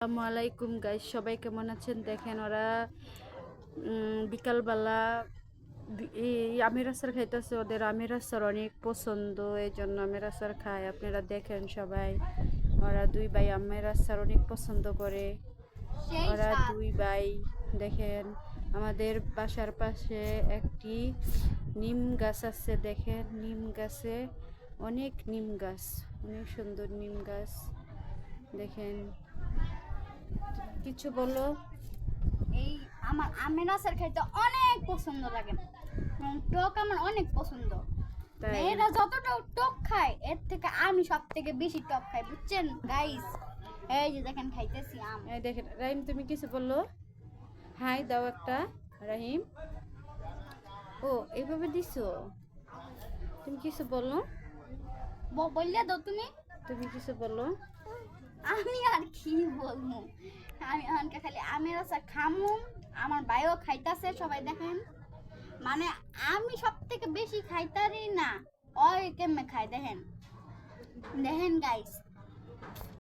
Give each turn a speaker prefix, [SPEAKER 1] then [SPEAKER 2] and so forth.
[SPEAKER 1] আসসালামু আলাইকুম গাইস, সবাই কেমন আছেন? দেখেন ওরা বিকালবেলা এই আমের আচার খাইতেছে। ওদের আমের আচার অনেক পছন্দ, এই জন্য আমের আচার খায়। আপনারা দেখেন সবাই, ওরা দুই ভাই আমের আচার অনেক পছন্দ করে। ওরা দুই ভাই দেখেন, আমাদের বাসার পাশে একটি নিম গাছ আছে। দেখেন নিম গাছে অনেক নিম গাছ, অনেক সুন্দর নিম গাছ। দেখেন, কিছু বলো।
[SPEAKER 2] এই আমার আমের আচার খাইতে অনেক পছন্দ লাগে। টক আমার অনেক পছন্দ।
[SPEAKER 1] তাই
[SPEAKER 2] মেয়েরা যতটা টক খায় এর থেকে আমি সব থেকে বেশি টক খাই, বুঝছেন গাইস? এই যে দেখেন খাইতেছি আম।
[SPEAKER 1] এই দেখেন রাহিম, তুমি কিছু বললো? হাই দাও একটা। রাহিম, ও এইভাবে দিছো? তুমি কিছু বললো?
[SPEAKER 2] বললে দাও তুমি।
[SPEAKER 1] তুমি কিছু বললো?
[SPEAKER 2] আমি আর কি বলবো, আমি এখানকে খালি আমের আচার খামু। আমার ভাইও খাইতাছে, সবাই দেখেন। মানে আমি সব থেকে বেশি খাইতারি না, ওই কেমনে খাই দেখেন। দেখেন গাইস,